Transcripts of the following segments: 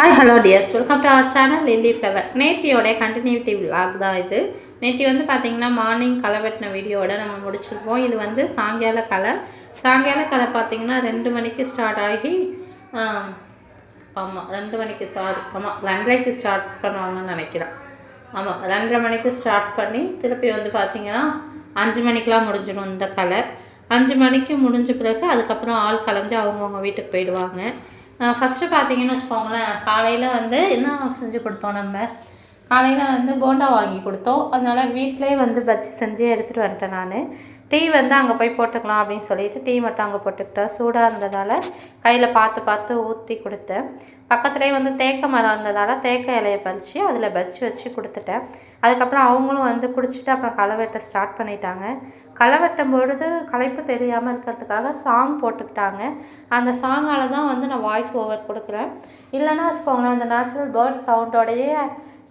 Hi hello dears, welcome to our channel Lily Flower. நேத்தியோட continuity vlog தான் இது. நேத்தி வந்து பார்த்திங்கன்னா மார்னிங் களை வெட்டின வீடியோவோட நம்ம முடிச்சிருப்போம். இது வந்து சாயங்கால களை பார்த்திங்கன்னா 2 மணிக்கு ஸ்டார்ட் ஆகி ஆமாம் 2 மணிக்கு ஆமாம் 2:30க்கு ஸ்டார்ட் பண்ணுவாங்கன்னு நினைக்கிறேன். ஆமாம் 2:30 மணிக்கு ஸ்டார்ட் பண்ணி திருப்பி வந்து பார்த்திங்கன்னா 5 மணிக்கெலாம் முடிஞ்சிடும் இந்த களை. 5 மணிக்கு முடிஞ்ச பிறகு அதுக்கப்புறம் ஆள் கலைஞ்சு அவங்கவுங்க வீட்டுக்கு போயிடுவாங்க. ஃபஸ்ட்டு பார்த்தீங்கன்னு வச்சுக்கோங்களேன், காலையில் வந்து என்ன செஞ்சு கொடுத்தோம், நம்ம காலையில் வந்து போண்டா வாங்கி கொடுத்தோம். அதனால் வீட்டிலே வந்து பஜ்ஜி செஞ்சு எடுத்துகிட்டு வந்துட்டேன். நான் டீ வந்து அங்கே போய் போட்டுக்கலாம் அப்படின்னு சொல்லிட்டு டீ மட்டும் அங்கே போட்டுக்கிட்டேன். சூடாக இருந்ததால் கையில் பார்த்து ஊற்றி கொடுத்தேன். பக்கத்துலேயே வந்து தேக்க மரம் இருந்ததால் தேக்க இலையை பறித்து அதில் பஜ்ஜி வச்சு கொடுத்துட்டேன். அதுக்கப்புறம் அவங்களும் வந்து குடிச்சிட்டு அப்புறம் களை வெட்ட ஸ்டார்ட் பண்ணிட்டாங்க. களை வெட்டும் பொழுது களைப்பு தெரியாமல் இருக்கிறதுக்காக சாங் போட்டுக்கிட்டாங்க. அந்த சாங்கால் தான் வந்து நான் வாய்ஸ் ஓவர் கொடுக்குறேன். இல்லைன்னா வச்சுக்கோங்களேன், அந்த நேச்சுரல் பேர்ட் சவுண்டோடையே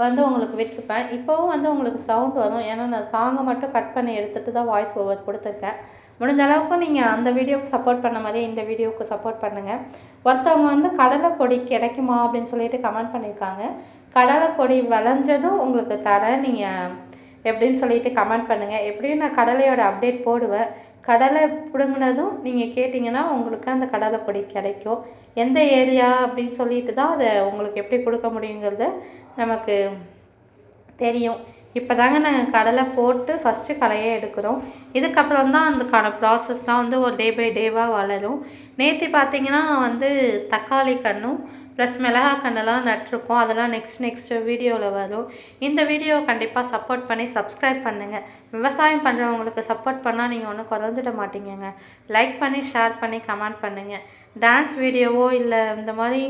வந்து உங்களுக்கு விட்டுருப்பேன். இப்போவும் வந்து உங்களுக்கு சவுண்ட் வரும், ஏன்னா நான் சாங்கை மட்டும் கட் பண்ணி எடுத்துகிட்டு தான் வாய்ஸ் ஓவர் கொடுத்துருக்கேன். முடிஞ்ச அளவுக்கு நீங்கள் அந்த வீடியோவுக்கு சப்போர்ட் பண்ண மாதிரி இந்த வீடியோவுக்கு சப்போர்ட் பண்ணுங்கள். ஒருத்தவங்க வந்து கடலை கொடி கிடைக்குமா அப்படின்னு சொல்லிட்டு கமெண்ட் பண்ணியிருக்காங்க. கடலை கொடி விளைஞ்சதும் உங்களுக்கு தரேன், நீங்கள் எப்படின்னு சொல்லிட்டு கமெண்ட் பண்ணுங்கள். எப்படியும் நான் கடலையோட அப்டேட் போடுவேன். கடலை பிடுங்கினதும் நீங்கள் கேட்டிங்கன்னா உங்களுக்கு அந்த கடலை கொடி கிடைக்கும். எந்த ஏரியா அப்படின்னு சொல்லிட்டு தான் அதை உங்களுக்கு எப்படி கொடுக்க முடியுங்கிறது நமக்கு தெரியும். இப்போ தாங்க நாங்கள் கடலை போட்டு ஃபஸ்ட்டு களையே எடுக்கிறோம். இதுக்கப்புறம் தான் அதுக்கான ப்ராசஸ்லாம் வந்து ஒரு டே பை டேவாக வளரும். நேற்று பார்த்திங்கன்னா வந்து தக்காளி கன்றும் ப்ளஸ் மிளகா கண்ணெல்லாம் நட்டிருக்கோம். அதெல்லாம் நெக்ஸ்ட் வீடியோவில் வரும். இந்த வீடியோவை கண்டிப்பாக சப்போர்ட் பண்ணி சப்ஸ்கிரைப் பண்ணுங்கள். விவசாயம் பண்ணுறவங்களுக்கு சப்போர்ட் பண்ணால் நீங்கள் ஒன்றும் குறைஞ்சிட மாட்டீங்கங்க. லைக் பண்ணி ஷேர் பண்ணி கமெண்ட் பண்ணுங்கள். டான்ஸ் வீடியோவோ இல்லை இந்த மாதிரி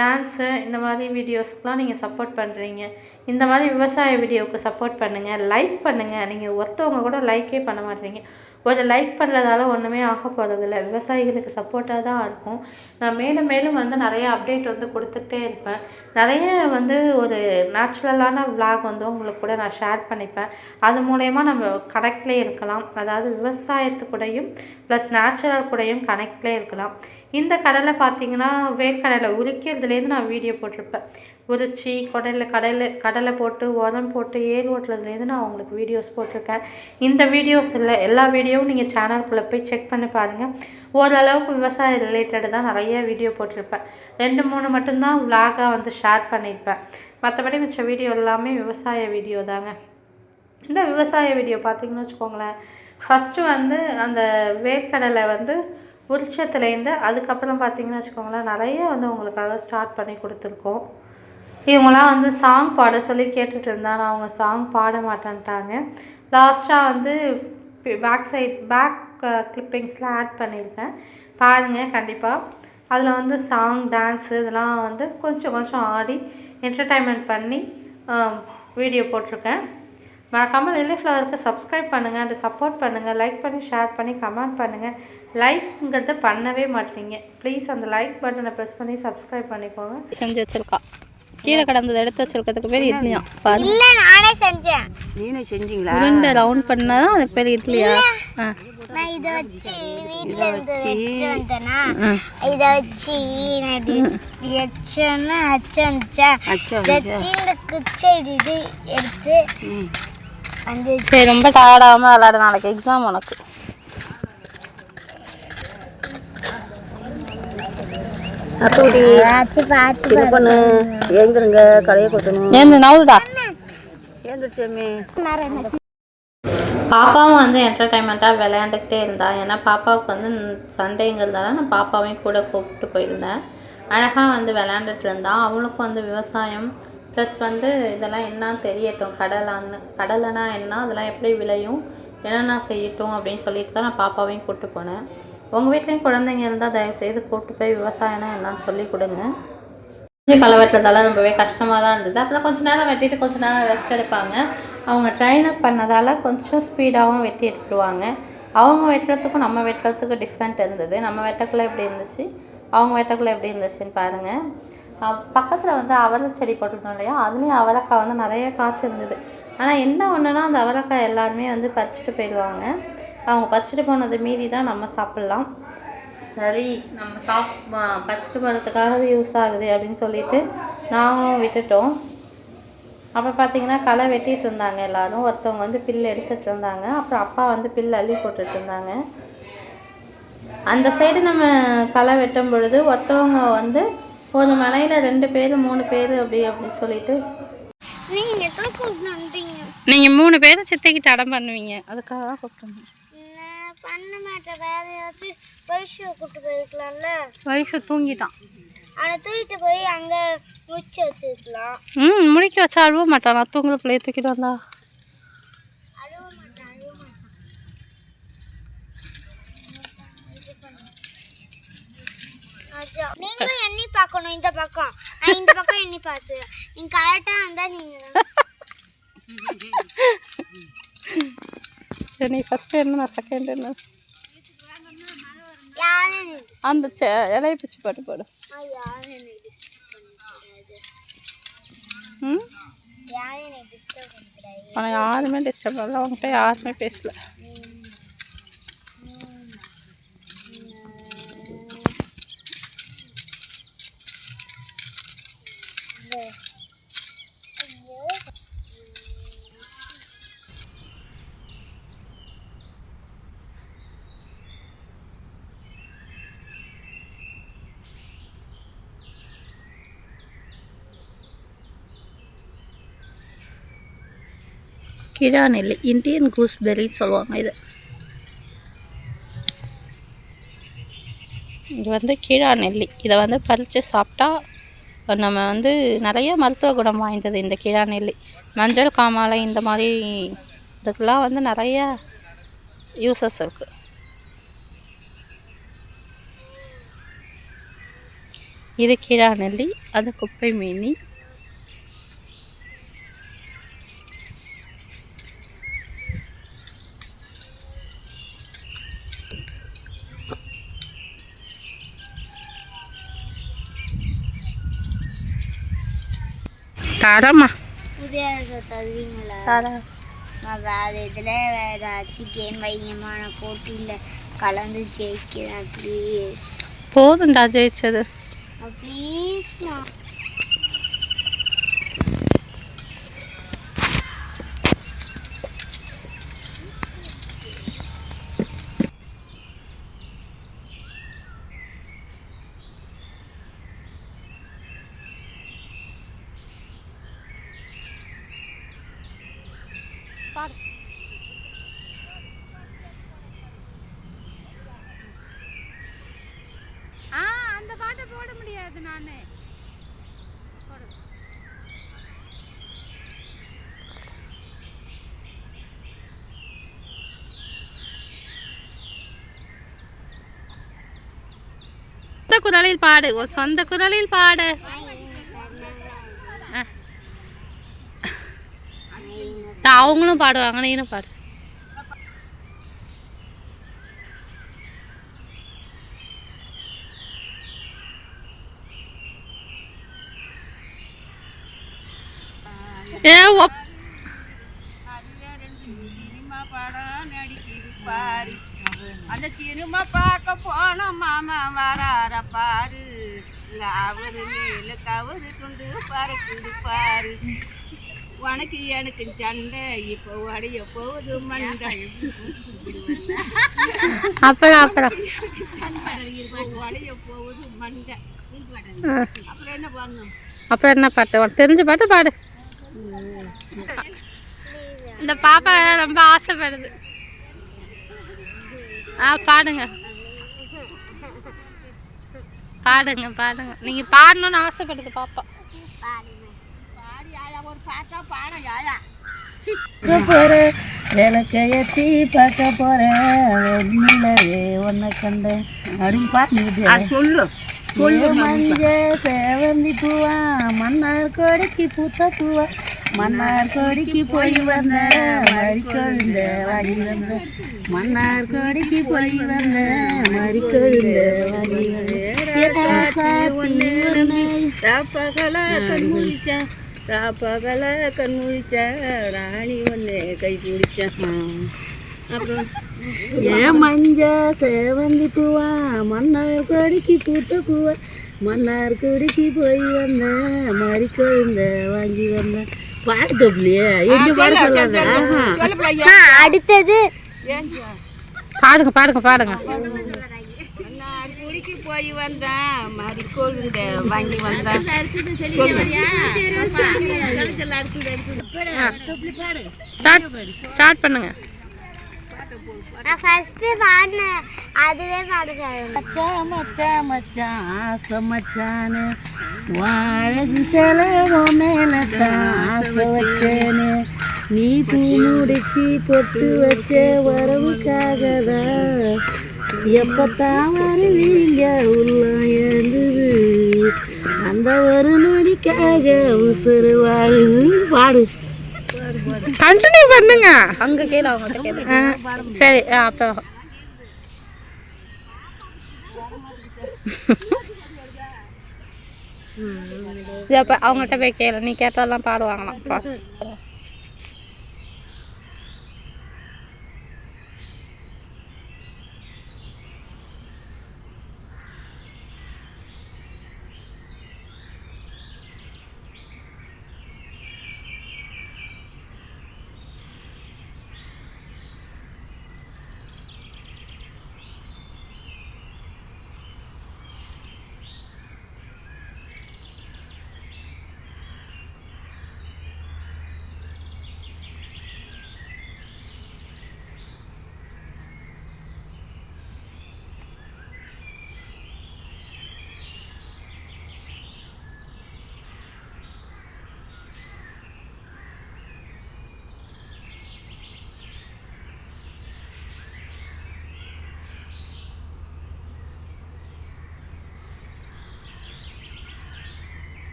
டான்ஸு இந்த மாதிரி வீடியோஸ்க்கெலாம் நீங்கள் சப்போர்ட் பண்ணுறீங்க. இந்த மாதிரி விவசாய வீடியோவுக்கு சப்போர்ட் பண்ணுங்கள், லைக் பண்ணுங்கள். நீங்கள் ஒருத்தவங்க கூட லைக்கே பண்ண மாட்டீங்க. ஒரு லைக் பண்ணுறதால ஒன்றுமே ஆக போகிறதில்ல. விவசாயிகளுக்கு சப்போர்ட்டாக தான் இருக்கும். நான் மேலும் வந்து நிறைய அப்டேட் வந்து கொடுத்துட்டே இருப்பேன். நிறைய வந்து ஒரு நேச்சுரலான விளாக் வந்து உங்களுக்கு கூட நான் ஷேர் பண்ணிப்பேன். அது மூலயமா நம்ம கனெக்ட்லேயே இருக்கலாம். அதாவது விவசாயத்துக்கூடையும் ப்ளஸ் நேச்சுரல் கூடையும் கனெக்ட்லேயே இருக்கலாம். இந்த கடலை பார்த்திங்கன்னா வேர்க்கடலை உரிக்கிறதுலேருந்து நான் வீடியோ போட்டிருப்பேன். உரிச்சி கடலை போட்டு உரம் போட்டு ஏர் ஓட்டுறதுலேருந்து நான் உங்களுக்கு வீடியோஸ் போட்டிருக்கேன். இந்த வீடியோஸ் இல்லை, எல்லா வீடியோவும் நீங்கள் சேனலுக்குள்ளே போய் செக் பண்ணி பாருங்கள். ஓரளவுக்கு விவசாய ரிலேட்டடு தான் நிறைய வீடியோ போட்டிருப்பேன். 2-3 மட்டும்தான் விளாகாக வந்து ஷேர் பண்ணியிருப்பேன். மற்றபடி மிச்ச வீடியோ எல்லாமே விவசாய வீடியோ தாங்க. இந்த விவசாய வீடியோ பார்த்திங்கன்னு வச்சுக்கோங்களேன், ஃபஸ்ட்டு வந்து அந்த வேர்க்கடலை வந்து உரிச்சத்துலேருந்து அதுக்கப்புறம் பார்த்திங்கன்னு வச்சுக்கோங்களேன் நிறைய வந்து உங்களுக்காக ஸ்டார்ட் பண்ணி கொடுத்துருக்கோம். இவங்களாம் வந்து சாங் பாட சொல்லி கேட்டுட்டு இருந்தாங்க. அவங்க சாங் பாட மாட்டேன்ட்டாங்க. லாஸ்ட்டாக வந்து பேக் கிளிப்பிங்ஸ்லாம் ஆட் பண்ணியிருக்கேன், பாருங்கள் கண்டிப்பாக. அதில் வந்து சாங் டான்ஸு இதெல்லாம் வந்து கொஞ்சம் ஆடி என்டர்டைன்மெண்ட் பண்ணி வீடியோ போட்டிருக்கேன். மறக்காமல் லில்லி ஃப்ளவருக்கு சப்ஸ்கிரைப் பண்ணுங்கள், அதை சப்போர்ட் பண்ணுங்கள், லைக் பண்ணி ஷேர் பண்ணி கமெண்ட் பண்ணுங்கள். லைக்ங்கிறத பண்ணவே மாட்டீங்க. ப்ளீஸ் அந்த லைக் பட்டனை ப்ரெஸ் பண்ணி சப்ஸ்கிரைப் பண்ணிக்கோங்க. செஞ்சு வச்சுருக்கா, கீழே கடந்ததை எடுத்து வச்சுருக்கிறதுக்கு பேர் இட்லியா? இல்லை நானே செஞ்சேன். நீனே செஞ்சீங்களா? உருண்டை ரவுண்ட் பண்ணால் தான் அதுக்கு பேர் இட்லியா? நான் இதை வச்சு வீட்டில் இருந்து வந்தேன்னா இதை வச்சு வச்சோன்னா வச்சு இந்த குச்சடி எடுத்து வந்து சரி, ரொம்ப டயர்டாகாமல் விளாட, நாளைக்கு எக்ஸாம் உனக்கு. அப்படி பார்த்து பொண்ணு எழுந்துருங்க, கலையை கொத்தணும். நவுடா எழுந்துருச்சாமி. பாப்பாவும் வந்து என்டர்டைன்மெண்ட்டாக விளையாண்டுக்கிட்டே இருந்தாள். ஏன்னா பாப்பாவுக்கு வந்து சண்டேங்கிறதால நான் பாப்பாவையும் கூட கூப்பிட்டு போயிருந்தேன். அழகாக வந்து விளையாண்டுட்டு இருந்தாள். அவளுக்கும் வந்து விவசாயம் ப்ளஸ் வந்து இதெல்லாம் என்ன தெரியட்டும், கடலைனா என்ன, அதெல்லாம் எப்படி விளையும், என்னென்ன செய்யட்டும் அப்படின்னு சொல்லிட்டு தான் நான் பாப்பாவையும் கூப்பிட்டு போனேன். உங்கள் வீட்லேயும் குழந்தைங்க இருந்தால் தயவுசெய்து கூப்பிட்டு போய் விவசாயம்னா என்னன்னு சொல்லி கொடுங்க. கொஞ்சம் களை வெட்டுறதால ரொம்பவே கஷ்டமாக தான் இருந்தது. அப்புறம் கொஞ்சம் நேரம் வெட்டிட்டு கொஞ்சம் நேரம் ரெஸ்ட் எடுப்பாங்க. அவங்க ட்ரெயின் அப் பண்ணதால் கொஞ்சம் ஸ்பீடாகவும் வெட்டி எடுத்துருவாங்க. அவங்க வெட்டுறதுக்கும் நம்ம வெட்டுறதுக்கும் டிஃப்ரெண்ட் இருந்தது. நம்ம வெட்டக்குள்ளே எப்படி இருந்துச்சு, அவங்க வெட்டக்குள்ளே எப்படி இருந்துச்சுன்னு பாருங்கள். பக்கத்தில் வந்து அவரை செடி போட்டிருந்தோம் இல்லையா, அதுலேயும் அவரைக்காய் வந்து நிறைய காய்ச்சி இருந்தது. ஆனால் என்ன ஒன்றுனா அந்த அவரைக்காய் எல்லாருமே வந்து பறிச்சுட்டு போயிடுவாங்க. அவங்க பறிச்சுட்டு போனது மீதி தான் நம்ம சாப்பிட்லாம். சரி நம்ம பறிச்சுட்டு போகிறதுக்காக அது யூஸ் ஆகுது அப்படின்னு சொல்லிட்டு நாங்களும் விட்டுட்டோம். அப்போ பார்த்தீங்கன்னா களை வெட்டிகிட்டு இருந்தாங்க எல்லோரும். ஒருத்தவங்க வந்து பில் எடுத்துகிட்டு இருந்தாங்க, அப்புறம் அப்பா வந்து பில் அள்ளி போட்டுட்டு இருந்தாங்க. அந்த சைடு நம்ம களை வெட்டும் பொழுது ஒருத்தவங்க வந்து ஒரு மலையில் 2 பேர் 3 பேர் அப்படி சொல்லிட்டு நீங்கள் 3 பேரும் சித்திக்கிட்ட அடம் பண்ணுவீங்க, அதுக்காக தான் கூப்பிட்டுருந்தேன். பண்ண மாட்டேன், வேற ஏதாச்சும் வைஷுவை கூப்பிட்டு போயிருக்கலாம்ல. வைஷு தூங்கிட்டான், அவனை தூக்கிட்டு போய் அங்கே முடிச்சு வச்சிருக்கலாம். முடிக்க வச்சா அழுவ மாட்டான். நான் தூங்குற பிள்ளைய தூக்கிட்டு வந்தா அழுவ மாட்டான். நீங்களும் எண்ணி பார்க்கணும். இந்த பக்கம் இந்த பக்கம் எண்ணி பார்த்து நீங்க கரெக்டா வந்தா நீங்க சரி. நீ ஃபர்ஸ்ட் என்ன, நான் செகண்ட் என்ன? அந்த இலையை பிச்சு போட்டு போடு. ஆனால் யாருமே டிஸ்டர்ப் பண்ணல, அவங்ககிட்ட யாருமே பேசல. கிழா நெல்லி, இந்தியன் கூஸ்பெரின்னு சொல்லுவாங்க. இது வந்து கிழா நெல்லி. இதை வந்து பறித்து சாப்பிட்டா நம்ம வந்து நிறைய மருத்துவ குணம் வாய்ந்தது இந்த கிழா நெல்லி. மஞ்சள் காமாலை இந்த மாதிரி இதுக்கெல்லாம் வந்து நிறைய யூசஸ் இருக்குது. இது கிழா நெல்லி, அது குப்பை மீனி. தரமா தருவீங்களா? வேற இதில் ஏதாச்சும் கேம் வைங்கமான போட்டியில் கலந்து ஜெயிக்கிறேன் ப்ளீஸ். போதுண்டா ஜெயிச்சது ப்ளீஸ்ண்ணா. அந்த பாட்டை போட முடியாது. நான் சொந்த குரலில் பாடு, ஒரு சொந்த குரலில் பாடு. அவங்களும் பாடுவாங்க, நீனும் பாடு. சினிமா படம் நடிக்குது பாரு, அந்த சினிமா பார்க்க போன மாமா வரார பாரு, அவரு மேல கவரு கொண்டு பறக்குது பாரு, உனக்கு எனக்கு சண்டை இப்போ உடைய போகுது மண்டை. அப்புறம் உடைய போகுது மண்டை. அப்புறம் என்ன பண்ணணும்? அப்புறம் என்ன பாட்டு? உனக்கு தெரிஞ்ச பாட்டு பாடு. இந்த பாப்பா ரொம்ப ஆசைப்படுது. பாடுங்க பாடுங்க பாடுங்க. நீங்க பாடணும்னு ஆசைப்படுது பாப்பா. விளக்கையத்தி பார்க்க போறேன் ஒன்ன கண்டேன் அப்படின்னு பாட்டு சொல்லு. மஞ்ச சேவந்தி பூவா மன்னார் கொடிக்கு பூத்த பூவா, மன்னார் கொடிக்கு போய் வந்த மறி கொழுந்த வாடி வந்த, மன்னார் கொடிக்கு போய் வந்த மறி கொழுந்த வாடி வந்த, ராப்பகல கண் முழிச்சா ராணி ஒன்று கை பிடிச்சான். அப்புறம் ஏன் மஞ்சா சேவந்தி பூவா மன்னார் கொடிக்கு பூத்த பூவா மன்னார் கொடிக்கு போய் வந்தேன் மறி கொழுந்த வாங்கி வந்தேன் பாடு தப்புலையே என்ன பாட சொல்லாத அடுத்தது பாடுங்க பாடுங்க பாடுங்க. மன்னார் கொடிக்கு போய் வந்தேன் மறி கொழுந்த வாங்கி வந்தேன் ஸ்டார்ட் பண்ணுங்க. நான் ஃபர்ஸ்ட் பாடினேன் அதுவே பாட சொல்லுங்க. மச்சான் மச்சான் மச்சான் ஆசை மச்சானு வாழகு செலவோ மேலத்தான் ஆசை வச்சேனு நீ பூ முடிச்சு பொட்டு வச்ச வரவுக்காக தான் எப்பத்தான் வருவீங்க உள்ளம் எழுந்துது அந்த ஒரு நொடிக்காக உசுறு வாழுது பாடு. கண்டினியூ பண்ணுங்க. அங்க கீழே அவங்க சரி அப்போ இது அப்போ அவங்ககிட்ட போய் கேளு. நீ கேட்டாலாம் பாடுவாங்களாம்.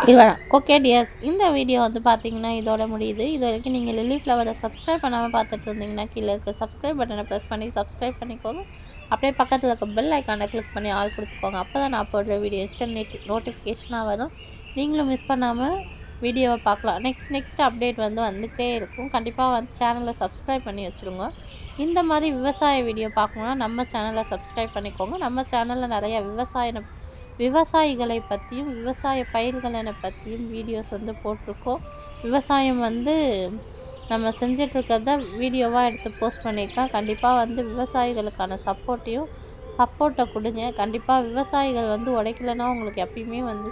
இதுதான். ஓகே டியர்ஸ், இந்த வீடியோ வந்து பார்த்தீங்கன்னா இதோட முடியுது. இது வரைக்கும் நீங்கள் லில்லி ஃப்ளவரை சப்ஸ்கிரைப் பண்ணாமல் பார்த்துட்டு இருந்தீங்கன்னா கீழே இருக்க சப்ஸ்கிரைப் பட்டனை ப்ரெஸ் பண்ணி சப்ஸ்கிரைப் பண்ணிக்கோங்க. அப்படியே பக்கத்தில் இருக்க பெல் ஐக்கானை கிளிக் பண்ணி ஆல் கொடுத்துக்கோங்க. அப்போ தான் நான் போடுற வீடியோ இன்ஸ்டன்ட் நோட்டிஃபிகேஷனாக வரும். நீங்களும் மிஸ் பண்ணாமல் வீடியோவை பார்க்கலாம். நெக்ஸ்ட் அப்டேட் வந்து வந்துகிட்டே இருக்கும். கண்டிப்பாக வந்து சேனலை சப்ஸ்கிரைப் பண்ணி வச்சுருங்க. இந்த மாதிரி விவசாய வீடியோ பார்க்கணுன்னா நம்ம சேனலை சப்ஸ்கிரைப் பண்ணிக்கோங்க. நம்ம சேனலில் நிறைய விவசாயிகளை பற்றியும் விவசாய பயிர்களை பற்றியும் வீடியோஸ் வந்து போட்டிருக்கோம். விவசாயம் வந்து நம்ம செஞ்சிட்ருக்கிறத வீடியோவாக எடுத்து போஸ்ட் பண்ணியிருக்கேன். கண்டிப்பாக வந்து விவசாயிகளுக்கான சப்போர்ட்டை கொடுங்க. கண்டிப்பாக விவசாயிகள் வந்து உழைக்கலைன்னா உங்களுக்கு எப்பயுமே வந்து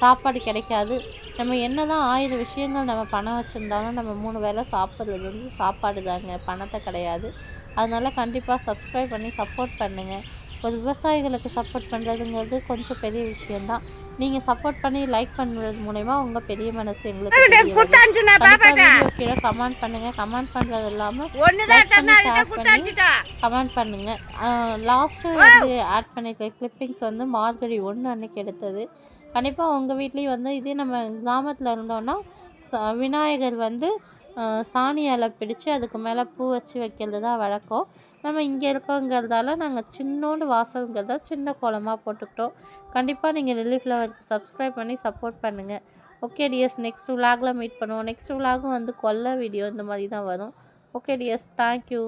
சாப்பாடு கிடைக்காது. நம்ம என்ன தான் 1000 விஷயங்கள் நம்ம பணம் வச்சுருந்தாலும் நம்ம 3 வேளை சாப்பிட்றது வந்து சாப்பாடு தாங்க, பணத்தை கிடையாது. அதனால் கண்டிப்பாக சப்ஸ்கிரைப் பண்ணி சப்போர்ட் பண்ணுங்கள். ஒரு விவசாயிகளுக்கு சப்போர்ட் பண்ணுறதுங்கிறது கொஞ்சம் பெரிய விஷயந்தான். நீங்கள் சப்போர்ட் பண்ணி லைக் பண்ணுறது மூலமா உங்கள் பெரிய மனசு எங்களுக்கு கீழே கமெண்ட் பண்ணுங்கள். கமெண்ட் பண்ணுறது இல்லாமல் கமெண்ட் பண்ணுங்கள். லாஸ்ட்டு வந்து ஆட் பண்ணியிருக்க கிளிப்பிங்ஸ் வந்து மார்கழி 1 அன்னைக்கு எடுத்தது. கண்டிப்பாக உங்கள் வீட்லேயும் வந்து இதே நம்ம கிராமத்தில் இருந்தோன்னா விநாயகர் வந்து சாணியால் பிடிச்சு அதுக்கு மேலே பூ வச்சு வைக்கிறது தான் வழக்கம். நம்ம இங்கே இருக்கோங்கிறதால நாங்கள் சின்னோண்டு வாசல்ங்கிறத சின்ன கோலமாக போட்டுக்கிட்டோம். கண்டிப்பாக நீங்கள் லில்லி ஃப்ளவருக்கு சப்ஸ்கிரைப் பண்ணி சப்போர்ட் பண்ணுங்கள். ஓகே டியர்ஸ், நெக்ஸ்ட் விலாகில் மீட் பண்ணுவோம். நெக்ஸ்ட் விலாகும் வந்து கொல்லை வீடியோ இந்த மாதிரி தான் வரும். Okay tears, thank you.